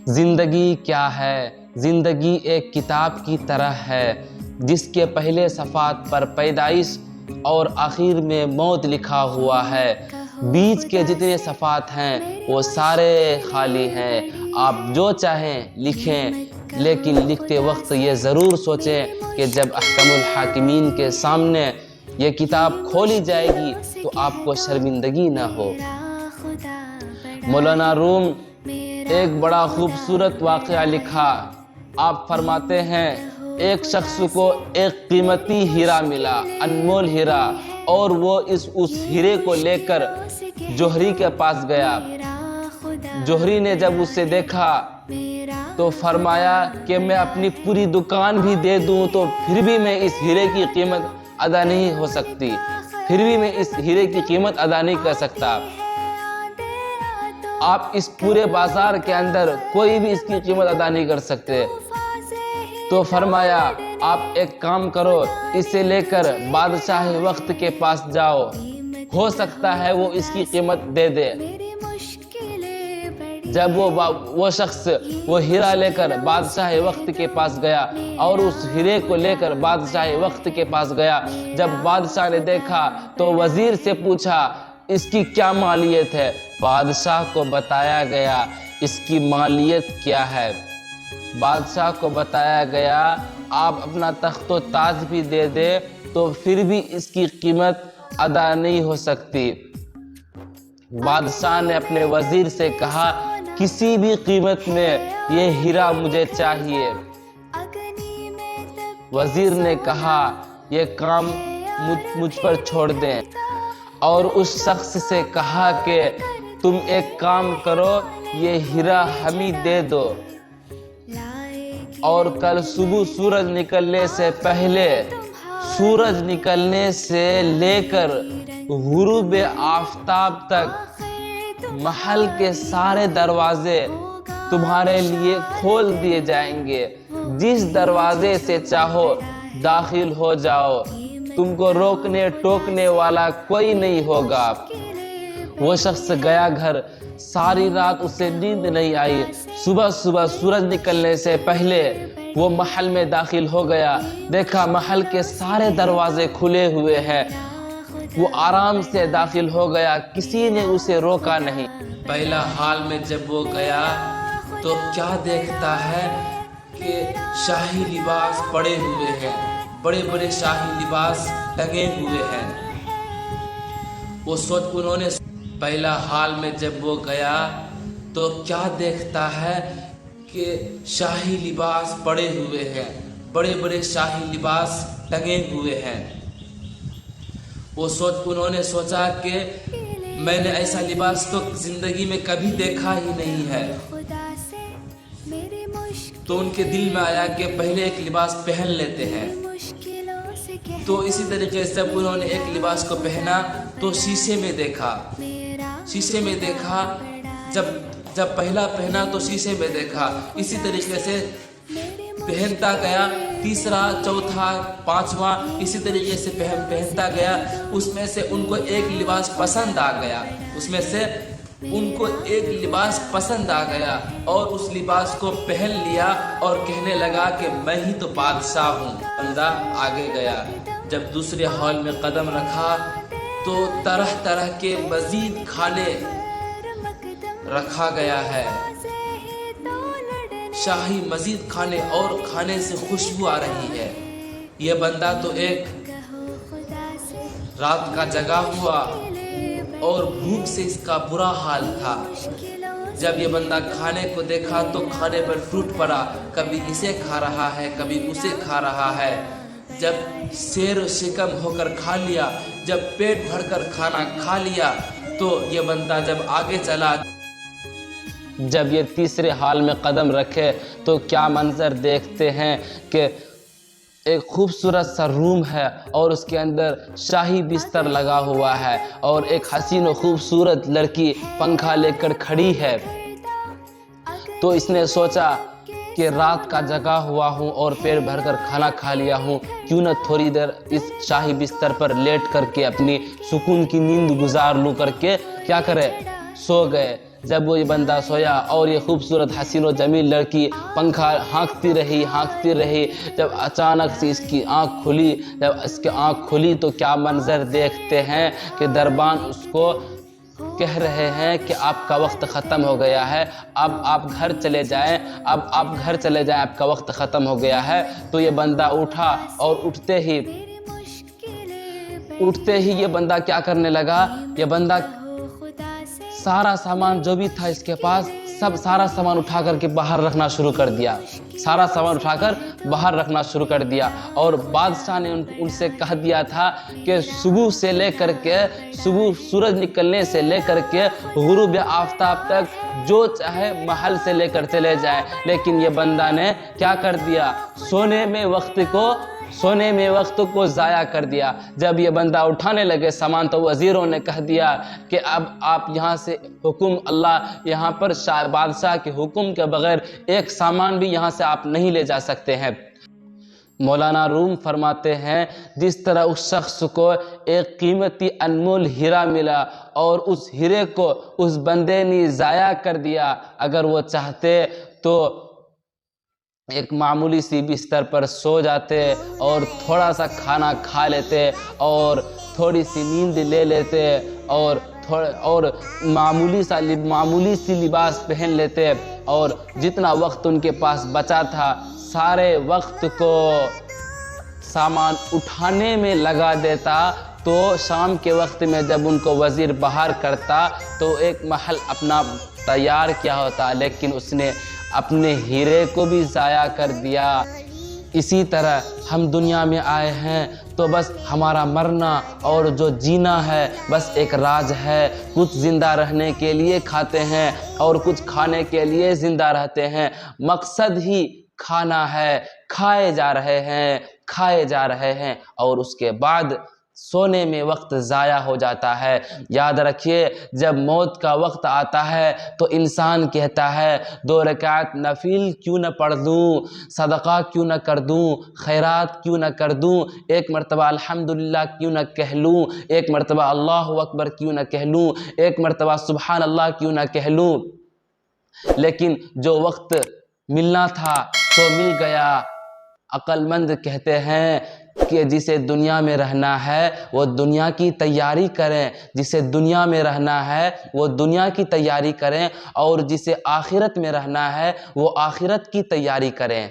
زندگی کیا ہے؟ زندگی ایک کتاب کی طرح ہے جس کے پہلے صفحات پر پیدائش اور آخر میں موت لکھا ہوا ہے۔ بیچ کے جتنے صفحات ہیں وہ سارے خالی ہیں۔ آپ جو چاہیں لکھیں، لیکن لکھتے وقت یہ ضرور سوچیں کہ جب احکم الحاکمین کے سامنے یہ کتاب کھولی جائے گی تو آپ کو شرمندگی نہ ہو۔ مولانا روم ایک بڑا خوبصورت واقعہ لکھا۔ آپ فرماتے ہیں ایک شخص کو ایک قیمتی ہیرا ملا، انمول ہیرا، اور وہ اس ہیرے کو لے کر جوہری کے پاس گیا۔ جوہری نے جب اسے دیکھا تو فرمایا کہ میں اپنی پوری دکان بھی دے دوں تو پھر بھی میں اس ہیرے کی قیمت ادا نہیں ہو سکتی، پھر بھی میں اس ہیرے کی قیمت ادا نہیں کر سکتا۔ آپ اس پورے بازار کے اندر کوئی بھی اس کی قیمت ادا نہیں کر سکتے۔ تو فرمایا آپ ایک کام کرو، اسے لے کر بادشاہ وقت کے پاس جاؤ، ہو سکتا ہے وہ اس کی قیمت دے دے۔ جب وہ شخص وہ ہیرا لے کر بادشاہ وقت کے پاس گیا اور اس ہیرے کو لے کر بادشاہ وقت کے پاس گیا، جب بادشاہ نے دیکھا تو وزیر سے پوچھا اس کی کیا مالیت ہے؟ بادشاہ کو بتایا گیا اس کی مالیت کیا ہے۔ بادشاہ کو بتایا گیا آپ اپنا تخت و تاج بھی دے دے تو پھر بھی اس کی قیمت ادا نہیں ہو سکتی۔ بادشاہ نے اپنے وزیر سے کہا کسی بھی قیمت میں یہ ہیرا مجھے چاہیے۔ وزیر نے کہا یہ کام مجھ پر چھوڑ دیں، اور اس شخص سے کہا کہ تم ایک کام کرو، یہ ہیرا ہمیں دے دو، اور کل صبح سورج نکلنے سے پہلے، سورج نکلنے سے لے کر غروب آفتاب تک محل کے سارے دروازے تمہارے لیے کھول دیے جائیں گے۔ جس دروازے سے چاہو داخل ہو جاؤ، تم کو روکنے ٹوکنے والا کوئی نہیں ہوگا۔ وہ شخص گیا گھر، ساری رات اسے نیند نہیں آئی۔ صبح سورج نکلنے سے پہلے وہ محل میں داخل ہو گیا، دیکھا محل کے سارے دروازے کھلے ہوئے ہیں۔ وہ آرام سے داخل ہو گیا، کسی نے اسے روکا نہیں۔ پہلا حال میں جب وہ گیا تو کیا دیکھتا ہے کہ شاہی لباس پڑے ہوئے ہیں، بڑے بڑے شاہی لباس ٹنگے ہوئے ہیں۔ پہلا حال میں جب وہ گیا تو کیا دیکھتا ہے کہ شاہی لباس پڑے ہوئے ہیں، بڑے بڑے شاہی لباس ٹنگے ہوئے ہیں۔ انہوں نے سوچا کہ میں نے ایسا لباس تو زندگی میں کبھی دیکھا ہی نہیں ہے۔ تو ان کے دل میں آیا کہ پہلے ایک لباس پہن لیتے ہیں۔ تو اسی طریقے سے جب انہوں نے ایک لباس کو پہنا تو شیشے میں دیکھا، جب پہلا پہنا تو شیشے میں دیکھا، اسی طریقے سے پہنتا گیا، تیسرا چوتھا پانچواں اسی طریقے سے پہنتا گیا۔ اس میں سے ان کو ایک لباس پسند آ گیا، اور اس لباس کو پہن لیا اور کہنے لگا کہ میں ہی تو بادشاہ ہوں۔ بندہ آگے گیا، جب دوسرے ہال میں قدم رکھا تو طرح طرح کے مزید کھانے رکھا گیا ہے، شاہی مزید کھانے، اور کھانے سے خوشبو آ رہی ہے۔ یہ بندہ تو ایک رات کا جگا ہوا اور بھوک سے اس کا برا حال تھا۔ جب یہ بندہ کھانے کو دیکھا تو کھانے پر ٹوٹ پڑا، کبھی اسے کھا رہا ہے کبھی اسے کھا رہا ہے۔ جب سیر و شکم ہو کر کھا لیا، جب پیٹ بھر کر کھانا کھا لیا تو یہ بندہ جب آگے چلا، جب یہ تیسرے حال میں قدم رکھے تو کیا منظر دیکھتے ہیں کہ ایک خوبصورت سا روم ہے اور اس کے اندر شاہی بستر لگا ہوا ہے، اور ایک حسین و خوبصورت لڑکی پنکھا لے کر کھڑی ہے۔ تو اس نے سوچا کہ رات کا جگا ہوا ہوں اور پیٹ بھر کر کھانا کھا لیا ہوں، کیوں نہ تھوڑی دیر اس شاہی بستر پر لیٹ کر کے اپنی سکون کی نیند گزار لوں، کر کے کیا کرے، سو گئے۔ جب وہ یہ بندہ سویا اور یہ خوبصورت حسین و جمیل لڑکی پنکھا ہانکتی رہی، جب اچانک سے اس کی آنکھ کھلی، جب اس کی آنکھ کھلی تو کیا منظر دیکھتے ہیں کہ دربان اس کو کہہ رہے ہیں کہ آپ کا وقت ختم ہو گیا ہے، اب آپ گھر چلے جائیں، آپ کا وقت ختم ہو گیا ہے۔ تو یہ بندہ اٹھا اور اٹھتے ہی یہ بندہ کیا کرنے لگا، یہ بندہ سارا سامان جو بھی تھا اس کے پاس سارا سامان اٹھا کر کے باہر رکھنا شروع کر دیا، اور بادشاہ نے ان سے کہہ دیا تھا کہ صبح سورج نکلنے سے لے کر کے غروب آفتاب تک جو چاہے محل سے لے کر چلے جائے، لیکن یہ بندہ نے کیا کر دیا، سونے میں وقت کو ضائع کر دیا۔ جب یہ بندہ اٹھانے لگے سامان تو وزیروں نے کہہ دیا کہ اب آپ یہاں سے یہاں پر بادشاہ کے حکم کے بغیر ایک سامان بھی یہاں سے آپ نہیں لے جا سکتے ہیں۔ مولانا روم فرماتے ہیں جس طرح اس شخص کو ایک قیمتی انمول ہیرا ملا اور اس ہیرے کو اس بندے نے ضائع کر دیا، اگر وہ چاہتے تو ایک معمولی سی بستر پر سو جاتے اور تھوڑا سا کھانا کھا لیتے اور تھوڑی سی نیند لے لیتے اور معمولی سی لباس پہن لیتے، اور جتنا وقت ان کے پاس بچا تھا سارے وقت کو سامان اٹھانے میں لگا دیتا، تو شام کے وقت میں جب ان کو وزیر باہر کرتا تو ایک محل اپنا تیار کیا ہوتا، لیکن اس نے اپنے ہیرے کو بھی ضائع کر دیا۔ اسی طرح ہم دنیا میں آئے ہیں تو بس ہمارا مرنا اور جو جینا ہے بس ایک راز ہے، کچھ زندہ رہنے کے لیے کھاتے ہیں اور کچھ کھانے کے لیے زندہ رہتے ہیں، مقصد ہی کھانا ہے، کھائے جا رہے ہیں اور اس کے بعد سونے میں وقت ضائع ہو جاتا ہے۔ یاد رکھیے جب موت کا وقت آتا ہے تو انسان کہتا ہے 2 رکعت نفل کیوں نہ پڑھ دوں، صدقہ کیوں نہ کر دوں، خیرات کیوں نہ کر دوں، ایک مرتبہ الحمدللہ کیوں نہ کہہ لوں، ایک مرتبہ اللہ اکبر کیوں نہ کہہ لوں، ایک مرتبہ سبحان اللہ کیوں نہ کہہ لوں، لیکن جو وقت ملنا تھا تو مل گیا۔ عقل مند کہتے ہیں کہ جسے دنیا میں رہنا ہے وہ دنیا کی تیاری کریں، جسے دنیا میں رہنا ہے وہ دنیا کی تیاری کریں، اور جسے آخرت میں رہنا ہے وہ آخرت کی تیاری کریں۔